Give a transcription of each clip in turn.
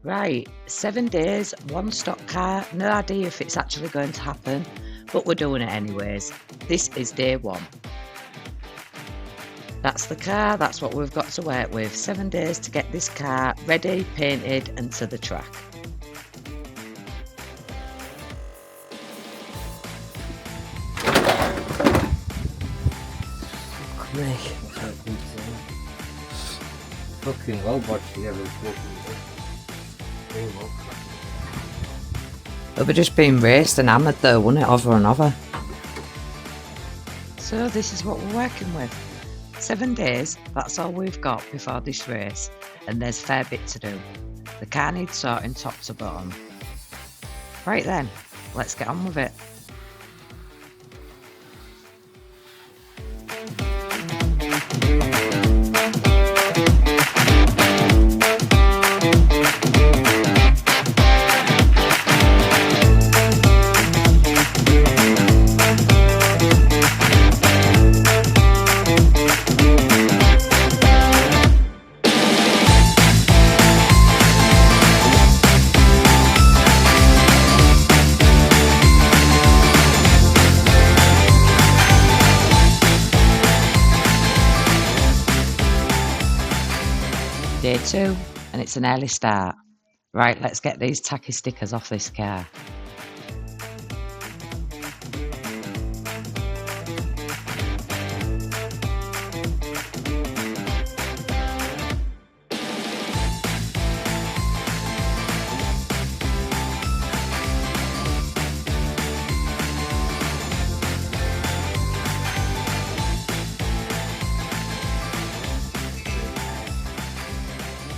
Right, 7 days, one stock car, no idea if it's actually going to happen, but we're doing it anyways. This is day one. That's the car, that's what we've got to work with. 7 days to get this car ready, painted and to the track. Fucking well bought together. It'll be just being raced and hammered though, won't it, over and over? So this is what we're working with. 7 days, that's all we've got before this race, and there's a fair bit to do. The car needs sorting top to bottom. Right then, let's get on with it. Day 2, and it's an early start. Right, let's get these tacky stickers off this car.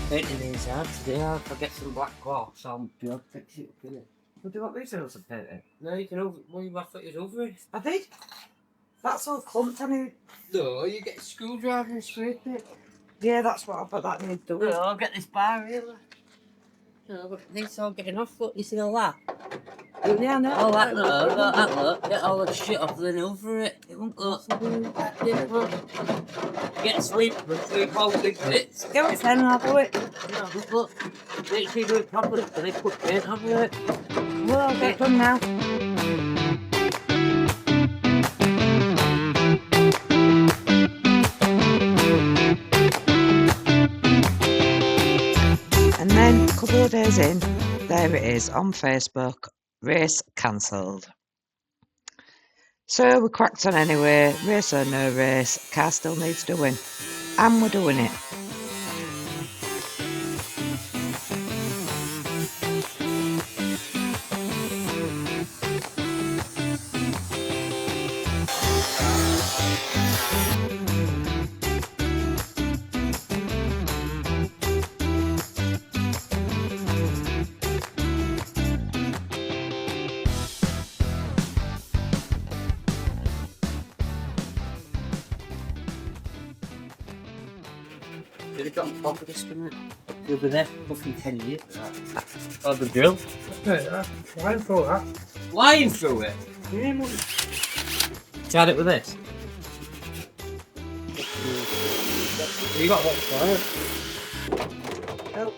Painting these hard today. If I get some black cloth, I'll be able to fix it up, innit? What do you want me to paint it? No, you can over. Well, you have to use over it. I did. That's all clumped, I need. No, you get a screwdriver and scrape it. Yeah, that's what I thought that needs doing. No, I'll get this bar here. No, but these all getting off. Look, you see all that? Yeah, no. All that, look. Get all the shit off, then over it. It won't go. Get sleep all big bits. Give it 10 and I'll do it. No, but look. Make sure you do it properly, so they put paint over it. Well, I'll get done now. And then, a couple of days in, there it is on Facebook, race cancelled. So we cracked on anyway, race or no race, car still needs doing. And we're doing it. Should have got a proper disc in it. You'll be there for fucking 10 years. Oh, the drill. Flying through that. Flying through it? Yeah, man. Tried it with this? You got one fire. Help.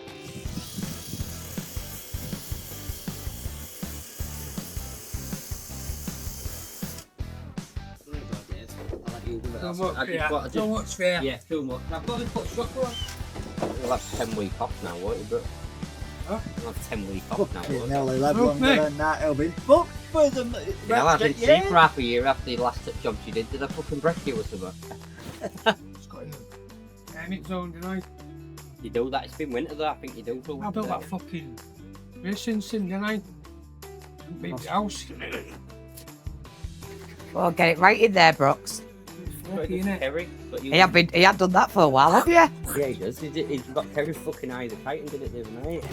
Too much fair. Yeah, too much. I've got to put sugar on. You'll have 10 week off now, won't you, bro? Huh? You'll have 10 week off now, won't you? He'll have longer than that. He'll be fucked for them. Yeah, I didn't see for half a year after the last job you did. Did I fucking break you or something? It's got you. It zone tonight. You do that? It's been winter though, I think you do. I built that fucking racing sim, didn't I? Beat the house. Well, get it right in there, Brooks. Lucky, innit? Kerry, but you... He had done that for a while, have you? Yeah, he does. He's got Kerry's fucking eyes of tight and did it the other night.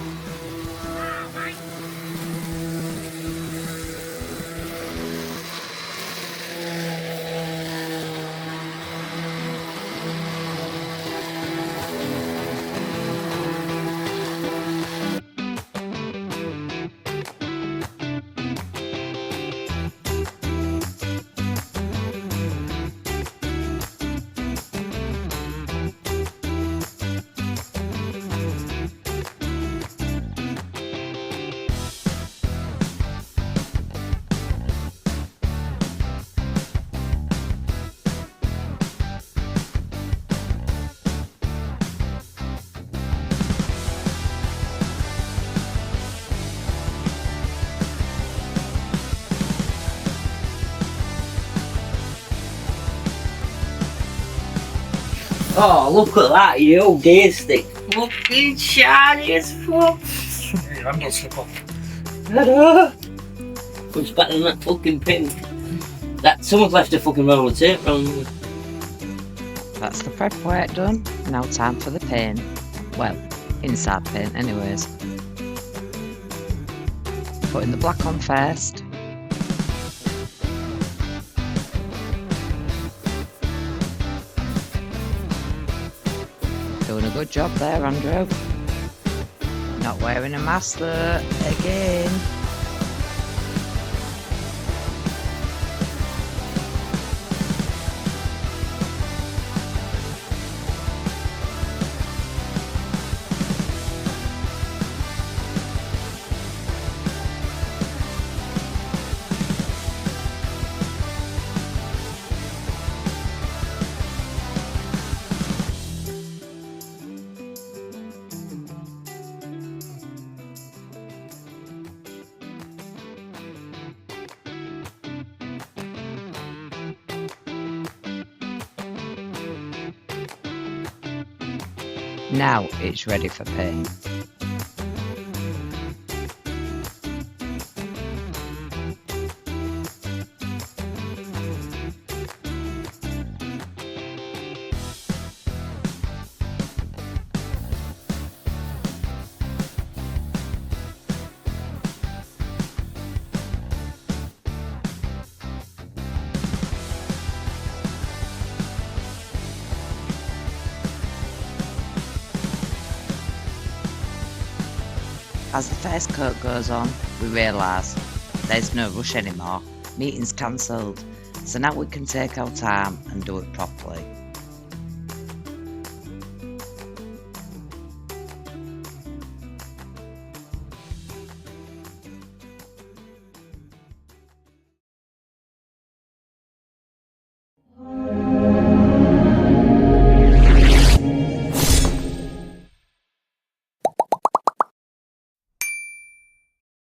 Oh, look at that, you old deer stick. Fucking shiny as fuck. Hey, I'm not slip off. Ta-da! Looks better than that fucking pin. That someone's left a fucking roll of tape on. That's the prep work done. Now time for the paint. Well, inside paint anyways. Putting the black on first. Doing a good job there, Andrew. Not wearing a mask though, again. Now it's ready for paint. As the first coat goes on, we realise there's no rush anymore. Meeting's cancelled, so now we can take our time and do it properly.